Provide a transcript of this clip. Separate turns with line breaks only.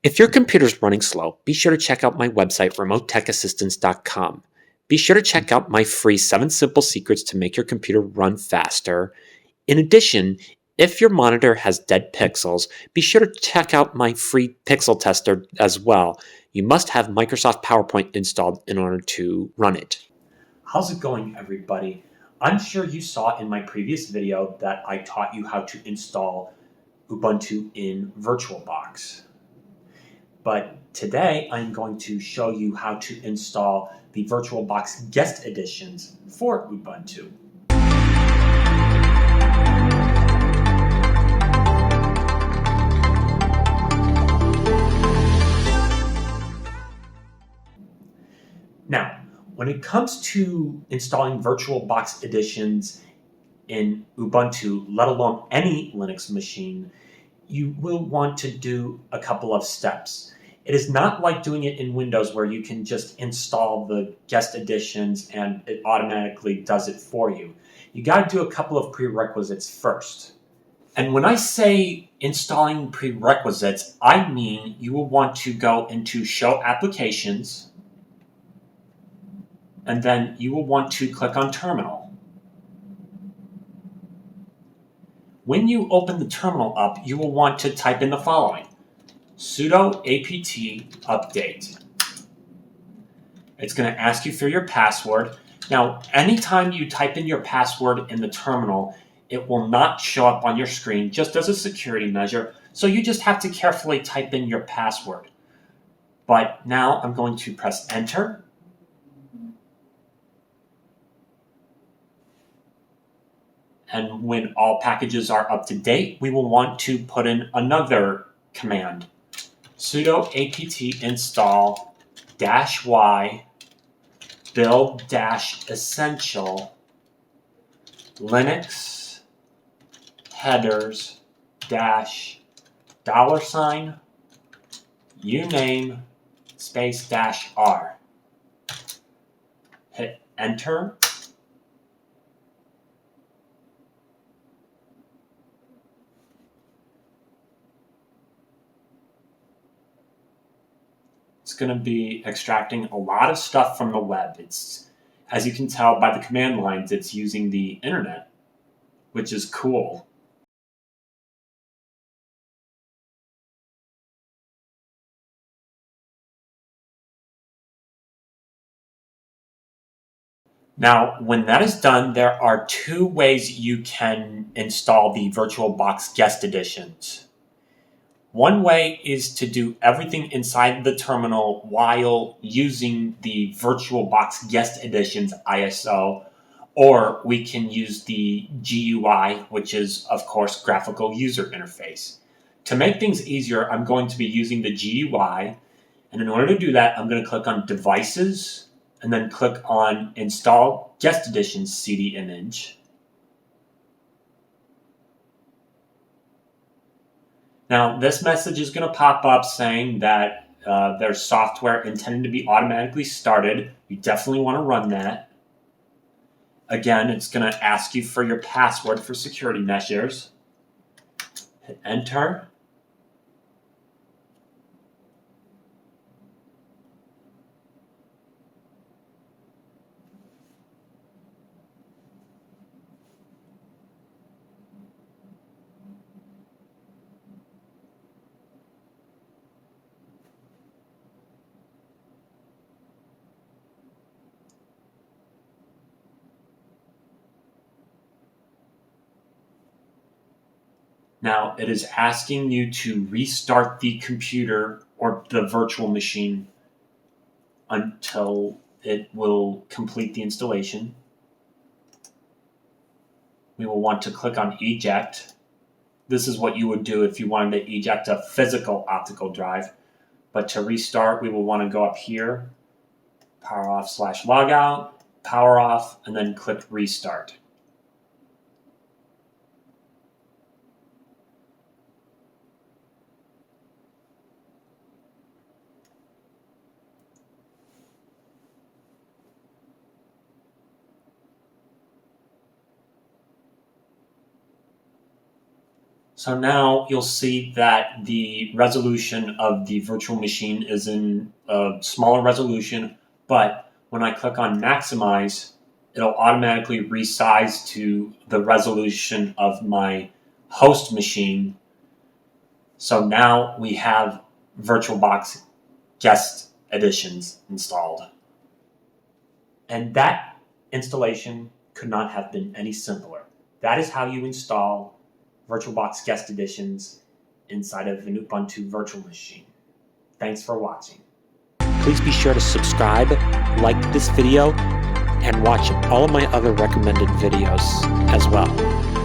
If your computer's running slow, be sure to check out my website, remotetechassistance.com. Be sure to check out my free 7 simple secrets to make your computer run faster. In addition, if your monitor has dead pixels, be sure to check out my free pixel tester as well. You must have Microsoft PowerPoint installed in order to run it. How's it going, everybody? I'm sure you saw in my previous video that I taught you how to install Ubuntu in VirtualBox. But today I'm going to show you how to install the VirtualBox Guest Additions for Ubuntu. Now, when it comes to installing VirtualBox Additions in Ubuntu, let alone any Linux machine, you will want to do a couple of steps. It is not like doing it in Windows where you can just install the guest additions and it automatically does it for you. You got to do a couple of prerequisites first. And when I say installing prerequisites, I mean you will want to go into Show Applications, and then you will want to click on Terminal. When you open the terminal up, you will want to type in the following: sudo apt update. It's going to ask you for your password. Now, anytime you type in your password in the terminal, it will not show up on your screen, just as a security measure, so you just have to carefully type in your password. But now I'm going to press Enter. And when all packages are up to date, we will want to put in another command: sudo apt install -y build-essential linux headers $uname space -r. Hit Enter. It's going to be extracting a lot of stuff from the web. It's, as you can tell by the command lines, it's using the internet, which is cool. Now, when that is done, there are 2 ways you can install the VirtualBox Guest Additions. One way is to do everything inside the terminal while using the VirtualBox Guest Additions ISO, or we can use the GUI, which is, of course, Graphical User Interface. To make things easier, I'm going to be using the GUI, and in order to do that, I'm going to click on Devices, and then click on Install Guest Additions CD image. Now, this message is going to pop up saying that there's software intended to be automatically started. You definitely want to run that. Again, it's going to ask you for your password for security measures. Hit Enter. Now, it is asking you to restart the computer or the virtual machine until it will complete the installation. We will want to click on Eject. This is what you would do if you wanted to eject a physical optical drive. But to restart, we will want to go up here, power off /logout, power off, and then click Restart. So now you'll see that the resolution of the virtual machine is in a smaller resolution, but when I click on maximize, it'll automatically resize to the resolution of my host machine. So now we have VirtualBox Guest Additions installed. And that installation could not have been any simpler. That is how you install VirtualBox Guest Additions inside of an Ubuntu virtual machine. Thanks for watching. Please be sure to subscribe, like this video, and watch all of my other recommended videos as well.